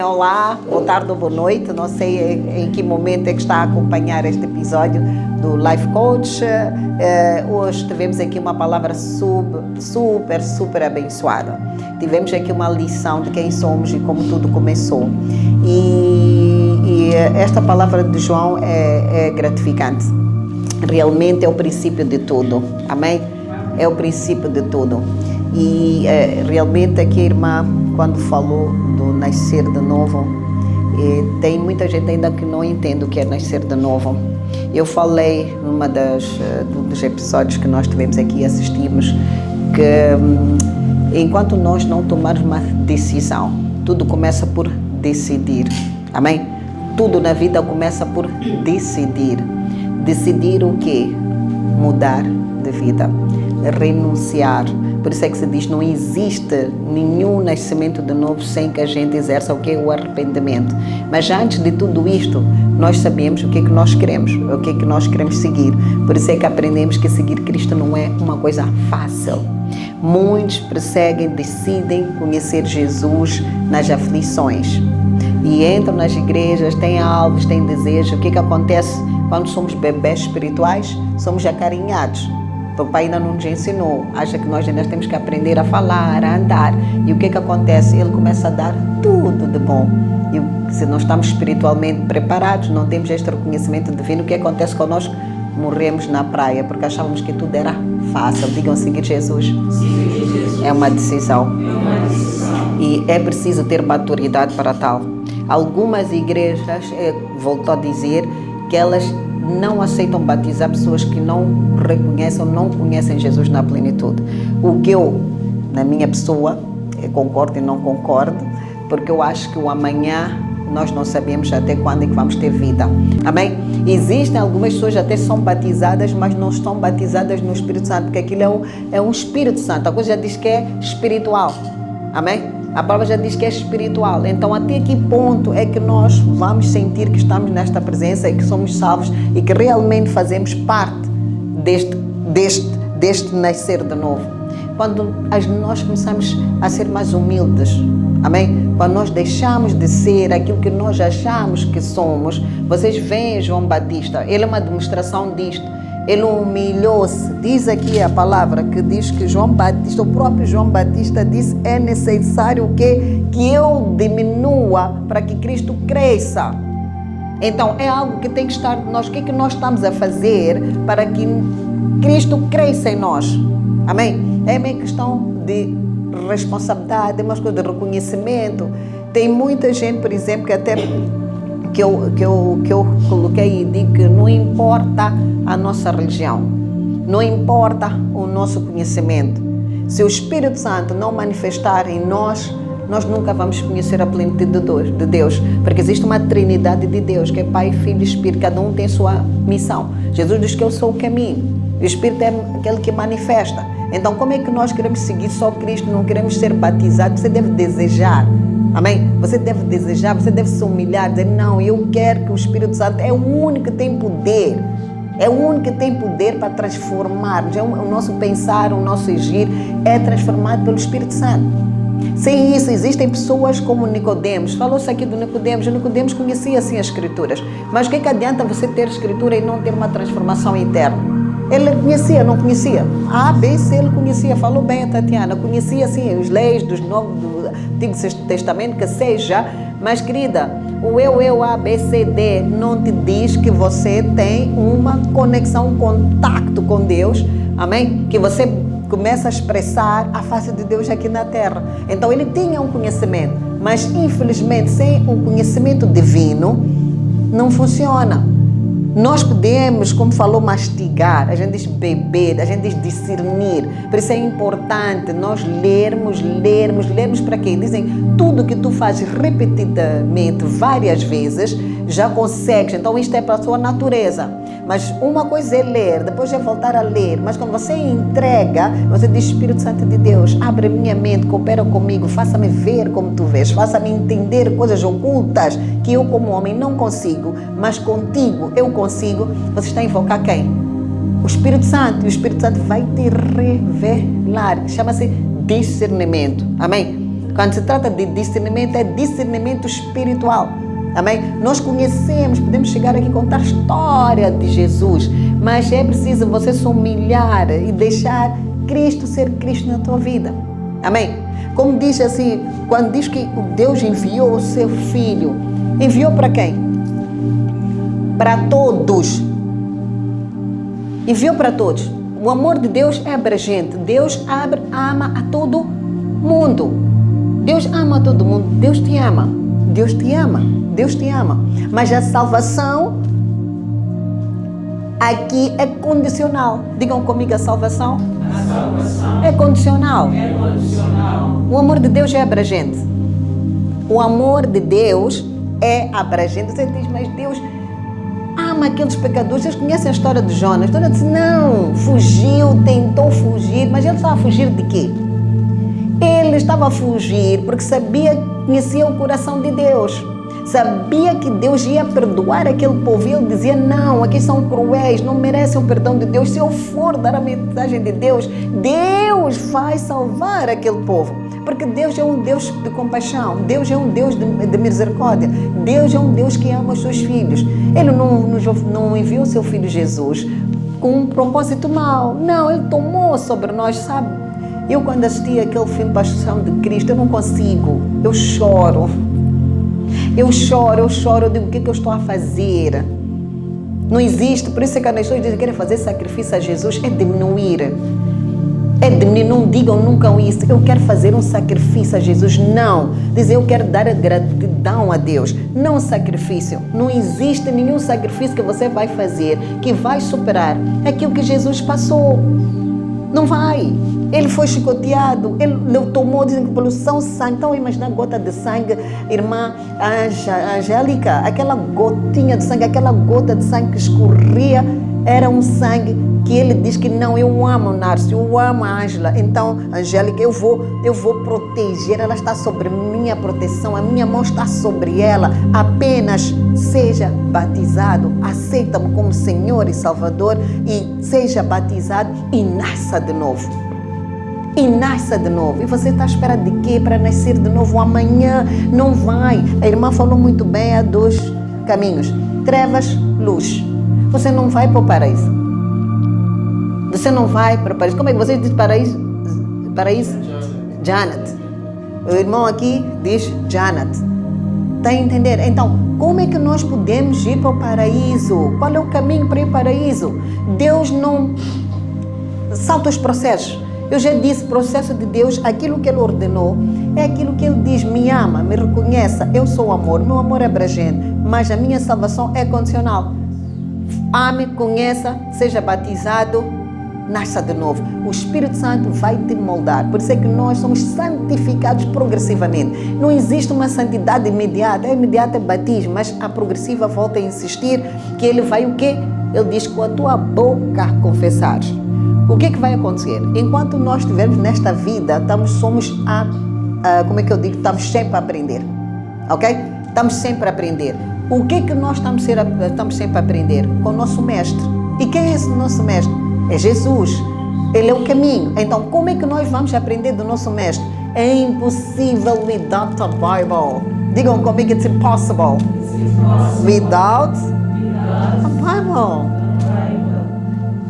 olá, boa tarde ou boa noite. Não sei em que momento é que está a acompanhar este episódio do Life Coach. Hoje tivemos aqui uma palavra super abençoada. Tivemos aqui uma lição de quem somos e como tudo começou. E esta palavra de João é gratificante. Realmente é o princípio de tudo. Amém? É o princípio de tudo. E realmente aqui a irmã, quando falou do nascer de novo, tem muita gente ainda que não entende o que é nascer de novo. Eu falei numa dos episódios que nós tivemos aqui e assistimos que enquanto nós não tomarmos uma decisão, tudo começa por decidir. Amém? Tudo na vida começa por decidir. Decidir o quê? Mudar de vida, renunciar. Por isso é que se diz, não existe nenhum nascimento de novo sem que a gente exerça o que é o arrependimento. Mas antes de tudo isto, nós sabemos o que é que nós queremos, o que é que nós queremos seguir. Por isso é que aprendemos que seguir Cristo não é uma coisa fácil. Muitos perseguem, decidem conhecer Jesus nas aflições. E entram nas igrejas, têm alvos, têm desejos. O que é que acontece quando somos bebés espirituais? Somos acarinhados. O pai ainda não nos ensinou, acha que nós ainda temos que aprender a falar, a andar. E o que é que acontece? Ele começa a dar tudo de bom. E se nós estamos espiritualmente preparados, não temos este reconhecimento divino, o que acontece conosco? Morremos na praia, porque achávamos que tudo era fácil. Digam, seguir Jesus. Seguir Jesus. É uma decisão. É uma decisão. E é preciso ter maturidade para tal. Algumas igrejas, volto a dizer, que elas não aceitam batizar pessoas que não reconhecem ou não conhecem Jesus na plenitude. O que eu, na minha pessoa, concordo e não concordo, porque eu acho que o amanhã nós não sabemos até quando é que vamos ter vida. Amém? Existem algumas pessoas até são batizadas, mas não estão batizadas no Espírito Santo, porque aquilo é um Espírito Santo. A coisa já diz que é espiritual. Amém? A palavra já diz que é espiritual. Então, até que ponto é que nós vamos sentir que estamos nesta presença e que somos salvos e que realmente fazemos parte deste nascer de novo? Quando nós começamos a ser mais humildes, amém? Quando nós deixamos de ser aquilo que nós achamos que somos. Vocês veem João Batista, ele é uma demonstração disto. Ele humilhou-se. Diz aqui a palavra que diz que João Batista, o próprio João Batista disse, é necessário que eu diminua para que Cristo cresça. Então, é algo que tem que estar em nós. O que é que nós estamos a fazer para que Cristo cresça em nós? Amém? É uma questão de responsabilidade, é uma coisa de reconhecimento. Tem muita gente, por exemplo, que até que eu coloquei e digo que não importa a nossa religião, não importa o nosso conhecimento. Se o Espírito Santo não manifestar em nós, nós nunca vamos conhecer a plenitude de Deus, porque existe uma trindade de Deus, que é Pai, Filho e Espírito, cada um tem sua missão. Jesus diz que eu sou o caminho, o Espírito é aquele que manifesta. Então, como é que nós queremos seguir só Cristo, não queremos ser batizados? Você deve desejar. Amém? Você deve desejar, você deve se humilhar, dizer, não, eu quero que o Espírito Santo é o único que tem poder. É o único que tem poder para transformar-nos. O nosso pensar, o nosso agir é transformado pelo Espírito Santo. Sem isso, existem pessoas como Nicodemos. Falou-se aqui do Nicodemos. O Nicodemos conhecia assim as Escrituras. Mas o que adianta você ter Escritura e não ter uma transformação interna? Ele conhecia, não conhecia? A, B, C, ele conhecia. Falou bem a Tatiana. Conhecia, sim, as leis do Antigo Testamento, que seja. Mas, querida, o eu, A, B, C, D não te diz que você tem uma conexão, um contato com Deus. Amém? Que você começa a expressar a face de Deus aqui na terra. Então, ele tinha um conhecimento. Mas, infelizmente, sem um conhecimento divino, não funciona. Nós podemos, como falou, mastigar, a gente diz beber, a gente diz discernir. Por isso é importante nós lermos para quê? Dizem, tudo que tu fazes repetidamente, várias vezes, já consegues. Então isto é para a sua natureza. Mas uma coisa é ler, depois é voltar a ler. Mas quando você entrega, você diz, Espírito Santo de Deus, abre minha mente, coopera comigo, faça-me ver como tu vês, faça-me entender coisas ocultas que eu como homem não consigo, mas contigo eu consigo. Você está a invocar quem? O Espírito Santo. E o Espírito Santo vai te revelar. Chama-se discernimento. Amém? Quando se trata de discernimento, é discernimento espiritual. Amém? Nós conhecemos, podemos chegar aqui e contar a história de Jesus, mas é preciso você se humilhar e deixar Cristo ser Cristo na tua vida. Amém? Como diz assim, quando diz que Deus enviou o seu Filho, enviou para quem? Para todos. Enviou para todos. O amor de Deus é abrangente. Deus ama a todo mundo. Deus ama a todo mundo. Deus te ama. Deus te ama. Deus te ama. Mas a salvação aqui é condicional. Digam comigo, a salvação é condicional. É condicional. O amor de Deus é abrangente. O amor de Deus é abrangente. Você diz, mas Deus ama aqueles pecadores. Vocês conhecem a história de Jonas? Jonas disse, não, fugiu, tentou fugir, mas ele estava a fugir de quê? Ele estava a fugir porque conhecia o coração de Deus. Sabia que Deus ia perdoar aquele povo e ele dizia, não, aqui são cruéis, não merecem o perdão de Deus. Se eu for dar a mensagem de Deus, Deus vai salvar aquele povo. Porque Deus é um Deus de compaixão, Deus é um Deus de misericórdia, Deus é um Deus que ama os seus filhos. Ele não enviou o seu filho Jesus com um propósito mau. Não, ele tomou sobre nós, sabe? Eu quando assisti aquele filme Paixão de Cristo, eu não consigo, eu choro. Eu choro, eu digo, o que eu estou a fazer? Não existe, por isso é que as pessoas dizem que querem fazer sacrifício a Jesus, é diminuir. Não digam nunca isso, eu quero fazer um sacrifício a Jesus, não. Dizer, eu quero dar a gratidão a Deus, não sacrifício. Não existe nenhum sacrifício que você vai fazer que vai superar aquilo que Jesus passou. Não vai. Ele foi chicoteado, ele tomou, dizem que poluição, sangue. Então, imagina a gota de sangue, irmã Angélica, aquela gotinha de sangue, aquela gota de sangue que escorria, era um sangue que ele diz que não, eu amo o Nárcio, eu amo a Ângela. Então, Angélica, eu vou proteger, ela está sobre minha proteção, a minha mão está sobre ela. Apenas seja batizado, aceita-me como Senhor e Salvador e seja batizado e nasça de novo. E nasça de novo. E você está à espera de quê? Para nascer de novo amanhã? Não vai. A irmã falou muito bem, há dois caminhos. Trevas, luz. Você não vai para o paraíso. Você não vai para o paraíso. Como é que você diz paraíso? Paraíso? Jannat. O irmão aqui diz Jannat. Está a entender? Então, como é que nós podemos ir para o paraíso? Qual é o caminho para ir para o paraíso? Deus não salta os processos. Eu já disse, processo de Deus, aquilo que Ele ordenou, é aquilo que Ele diz, me ama, me reconheça, eu sou amor, meu amor é abrangente, mas a minha salvação é condicional. Ame, conheça, seja batizado, nasça de novo. O Espírito Santo vai te moldar, por isso é que nós somos santificados progressivamente. Não existe uma santidade imediata, a imediata é batismo, mas a progressiva volta a insistir que Ele vai o quê? Ele diz, com a tua boca confessares. O que é que vai acontecer? Enquanto nós estivermos nesta vida, estamos sempre a aprender, ok? Estamos sempre a aprender. O que é que nós estamos sempre a aprender? Com o nosso mestre. E quem é esse nosso mestre? É Jesus. Ele é o caminho. Então, como é que nós vamos aprender do nosso mestre? É impossível without a Bible. Digam comigo, it's impossible. Without a Bible.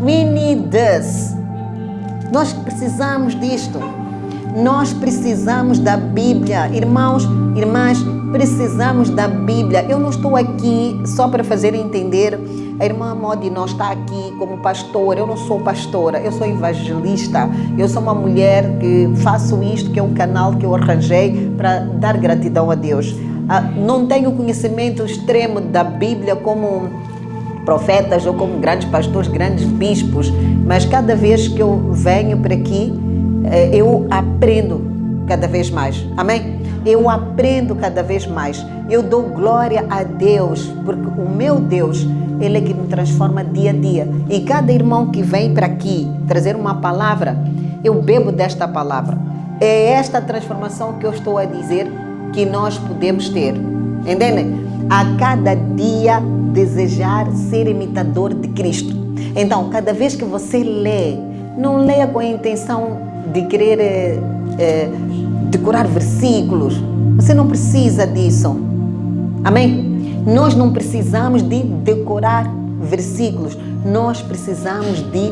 We need this. Nós precisamos disto. Nós precisamos da Bíblia. Irmãos, irmãs, precisamos da Bíblia. Eu não estou aqui só para fazer entender. A irmã Modi não está aqui como pastora. Eu não sou pastora, eu sou evangelista. Eu sou uma mulher que faço isto, que é um canal que eu arranjei para dar gratidão a Deus. Não tenho conhecimento extremo da Bíblia como profetas ou como grandes pastores, grandes bispos, mas cada vez que eu venho para aqui, eu aprendo cada vez mais. Amém? Eu aprendo cada vez mais. Eu dou glória a Deus, porque o meu Deus, Ele é que me transforma dia a dia. E cada irmão que vem para aqui trazer uma palavra, eu bebo desta palavra. É esta transformação que eu estou a dizer que nós podemos ter. Entendem? A cada dia desejar ser imitador de Cristo. Então, cada vez que você lê, não leia com a intenção de querer decorar versículos. Você não precisa disso. Amém? Nós não precisamos de decorar versículos. Nós precisamos de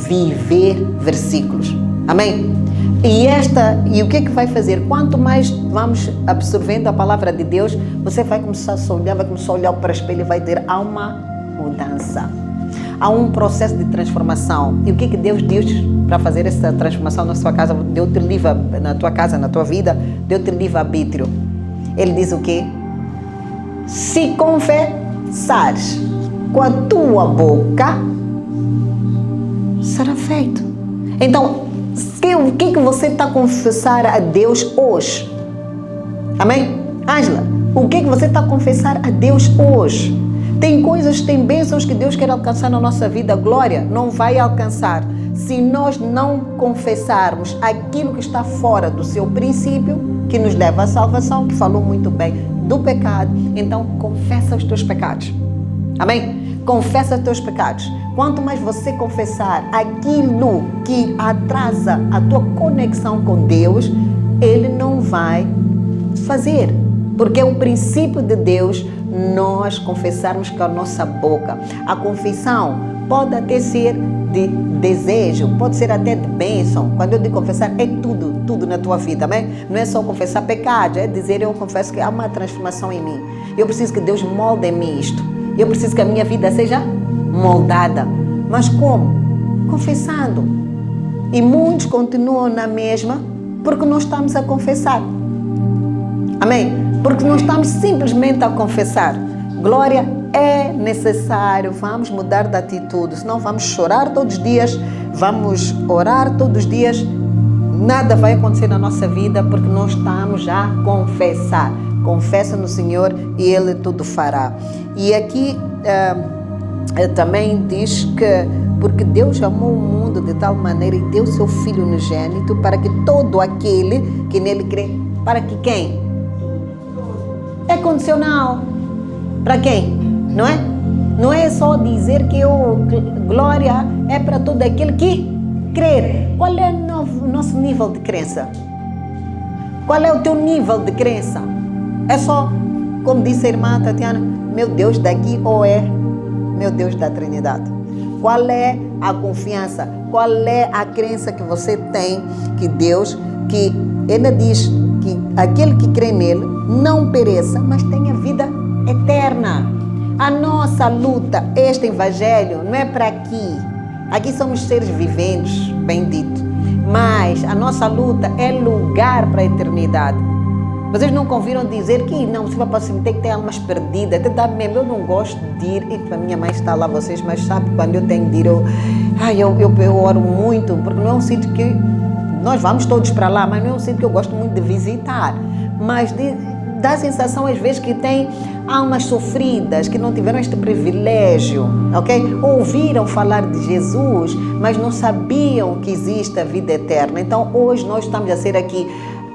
viver versículos. Amém? E o que é que vai fazer? Quanto mais vamos absorvendo a palavra de Deus, você vai começar a olhar para o espelho e vai ter uma mudança. Há um processo de transformação. E o que é que Deus diz para fazer essa transformação na sua casa? Deus-te livre na tua casa, na tua vida, Deus-te livre arbítrio. Ele diz o quê? Se confessares com a tua boca, será feito. Então, o que você está a confessar a Deus hoje? Amém? Ângela, o que você está a confessar a Deus hoje? Tem coisas, tem bênçãos que Deus quer alcançar na nossa vida. Glória, não vai alcançar se nós não confessarmos aquilo que está fora do seu princípio, que nos leva à salvação, que falou muito bem do pecado. Então, confessa os teus pecados. Amém? Confessa os teus pecados. Quanto mais você confessar aquilo que atrasa a tua conexão com Deus, Ele não vai fazer. Porque é o princípio de Deus nós confessarmos com a nossa boca. A confissão pode até ser de desejo, pode ser até de bênção. Quando eu digo confessar, é tudo na tua vida, amém? Não é só confessar pecado, é dizer eu confesso que há uma transformação em mim. Eu preciso que Deus molde em mim isto. Eu preciso que a minha vida seja moldada. Mas como? Confessando. E muitos continuam na mesma porque não estamos a confessar. Amém? Porque não estamos simplesmente a confessar. Glória, é necessário. Vamos mudar de atitude. Senão vamos chorar todos os dias. Vamos orar todos os dias. Nada vai acontecer na nossa vida porque não estamos a confessar. Confessa no Senhor e Ele tudo fará. E aqui também diz que porque Deus amou o mundo de tal maneira e deu seu Filho unigênito para que todo aquele que nele crê, para que quem? É condicional. Para quem? Não é? Não é só dizer que glória é para todo aquele que crer. Qual é o nosso nível de crença? Qual é o teu nível de crença? É só, como disse a irmã Tatiana, meu Deus daqui ou é meu Deus da Trindade? Qual é a confiança? Qual é a crença que você tem que Deus, que Ele diz que aquele que crê nele não pereça, mas tenha vida eterna. A nossa luta, este evangelho, não é para aqui. Aqui somos seres viventes, bendito. Mas a nossa luta é lugar para a eternidade. Vocês nunca ouviram dizer que não, você vai para o cemitério que tem almas perdidas. Até dá mesmo, eu não gosto de ir. E para a minha mãe está lá, vocês, mas sabe, quando eu tenho de ir, eu oro muito, porque não é um sítio que nós vamos todos para lá, mas não é um sítio que eu gosto muito de visitar. Mas dá a sensação às vezes que tem almas sofridas, que não tiveram este privilégio, ok? Ouviram falar de Jesus, mas não sabiam que existe a vida eterna. Então hoje nós estamos a ser aqui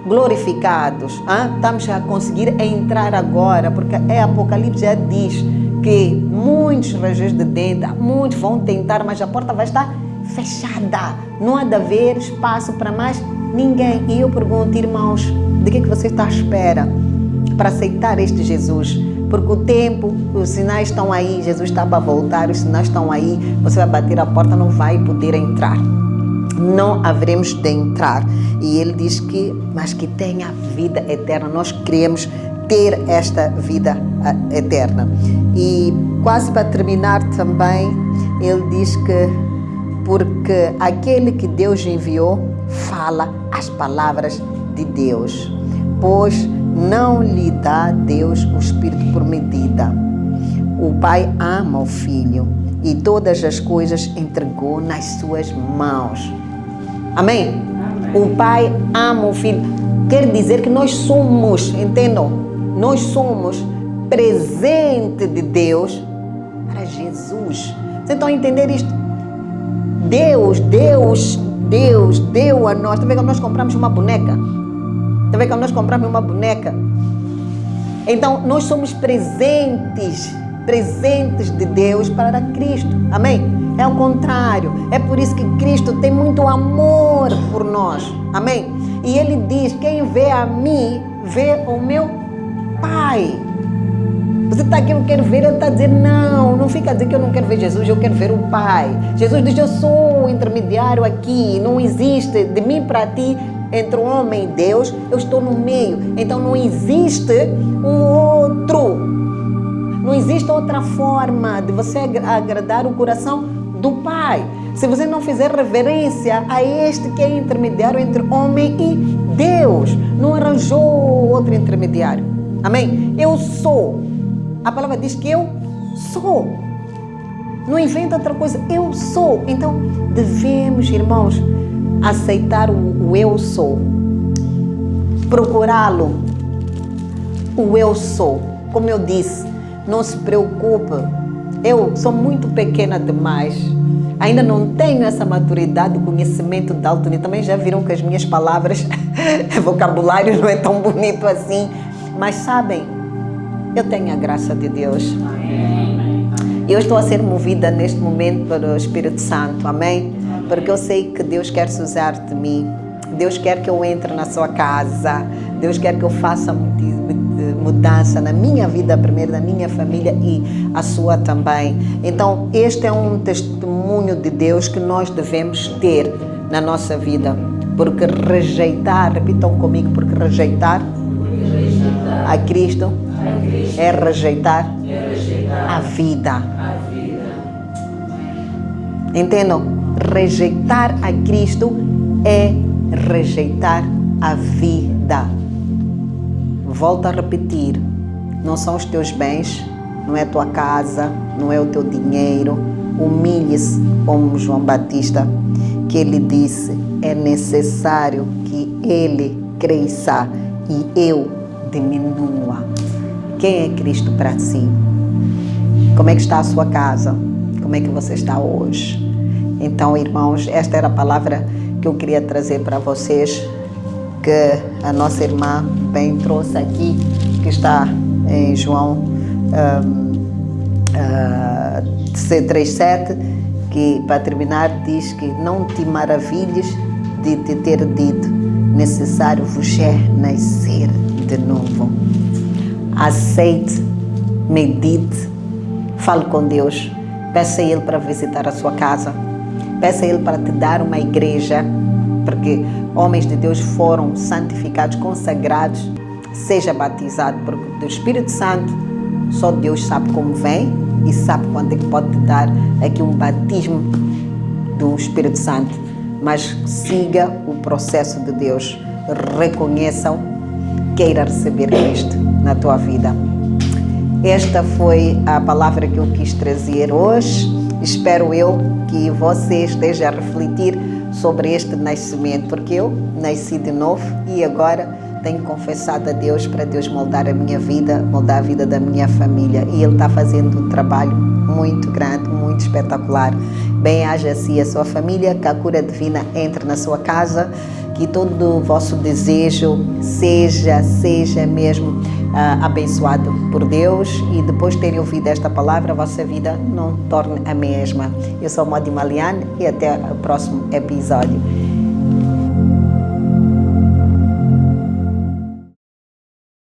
glorificados, estamos a conseguir entrar agora, porque Apocalipse já diz que muitos rangers de dentro, muitos vão tentar, mas a porta vai estar fechada, não há de haver espaço para mais ninguém. E eu pergunto, irmãos, de que você está à espera para aceitar este Jesus? Porque o tempo, os sinais estão aí, Jesus está para voltar, os sinais estão aí, você vai bater a porta, não vai poder entrar. Não haveremos de entrar. E ele diz que, mas que tenha vida eterna. Nós queremos ter esta vida eterna. E quase para terminar também, ele diz que porque aquele que Deus enviou fala as palavras de Deus, pois não lhe dá Deus o Espírito por medida. O Pai ama o Filho e todas as coisas entregou nas suas mãos. Amém? Amém. O Pai ama o Filho. Quer dizer que nós somos, entendam? Nós somos presente de Deus para Jesus. Vocês estão a entender isto? Deus deu a nós. Está vendo quando nós compramos uma boneca? Está vendo quando nós compramos uma boneca? Então, nós somos presentes de Deus para Cristo. Amém? É o contrário. É por isso que Cristo tem muito amor por nós. Amém? E ele diz, quem vê a mim, vê o meu Pai. Você está aqui, eu quero ver, ele está dizendo, não fica a dizer que eu não quero ver Jesus, eu quero ver o Pai. Jesus diz, eu sou o intermediário aqui, não existe de mim para ti, entre o homem e Deus, eu estou no meio. Então não existe não existe outra forma de você agradar o coração do Pai. Se você não fizer reverência a este que é intermediário entre homem e Deus, não arranjou outro intermediário. Amém? Eu sou. A palavra diz que eu sou. Não inventa outra coisa. Eu sou. Então, devemos, irmãos, aceitar o eu sou. Procurá-lo. O eu sou. Como eu disse, não se preocupe. Eu sou muito pequena demais. Ainda não tenho essa maturidade, conhecimento de alto nível. Também já viram que as minhas palavras, vocabulário não é tão bonito assim. Mas sabem, eu tenho a graça de Deus. Eu estou a ser movida neste momento pelo Espírito Santo. Amém? Porque eu sei que Deus quer se usar de mim. Deus quer que eu entre na sua casa. Deus quer que eu faça mudança na minha vida primeiro, na minha família e a sua também. Então, este é um testemunho de Deus que nós devemos ter na nossa vida. Porque rejeitar, repitam comigo, porque rejeitar a Cristo é rejeitar a vida. Entendam? Rejeitar a Cristo é rejeitar a vida. Volto a repetir, não são os teus bens, não é a tua casa, não é o teu dinheiro. Humilhe-se como João Batista, que ele disse, é necessário que ele cresça e eu diminua. Quem é Cristo para si? Como é que está a sua casa? Como é que você está hoje? Então, irmãos, esta era a palavra que eu queria trazer para vocês, que a nossa irmã bem trouxe aqui, que está em João 3:7, que, para terminar, diz que não te maravilhes de te ter dito, necessário vos é nascer de novo. Aceite, medite, fale com Deus, peça a Ele para visitar a sua casa, peça a Ele para te dar uma igreja, porque homens de Deus foram santificados, consagrados. Seja batizado do Espírito Santo. Só Deus sabe como vem e sabe quando é que pode te dar aqui um batismo do Espírito Santo. Mas siga o processo de Deus. Reconheçam, queira receber Cristo na tua vida. Esta foi a palavra que eu quis trazer hoje. Espero eu que você esteja a refletir sobre este nascimento, porque eu nasci de novo e agora tenho confessado a Deus para Deus moldar a minha vida, moldar a vida da minha família, e Ele está fazendo um trabalho muito grande, muito espetacular. Bem-haja assim a sua família, que a cura divina entre na sua casa, que todo o vosso desejo seja mesmo abençoado por Deus, e depois de terem ouvido esta palavra, a vossa vida não torne a mesma. Eu sou Modi Maliane e até o próximo episódio.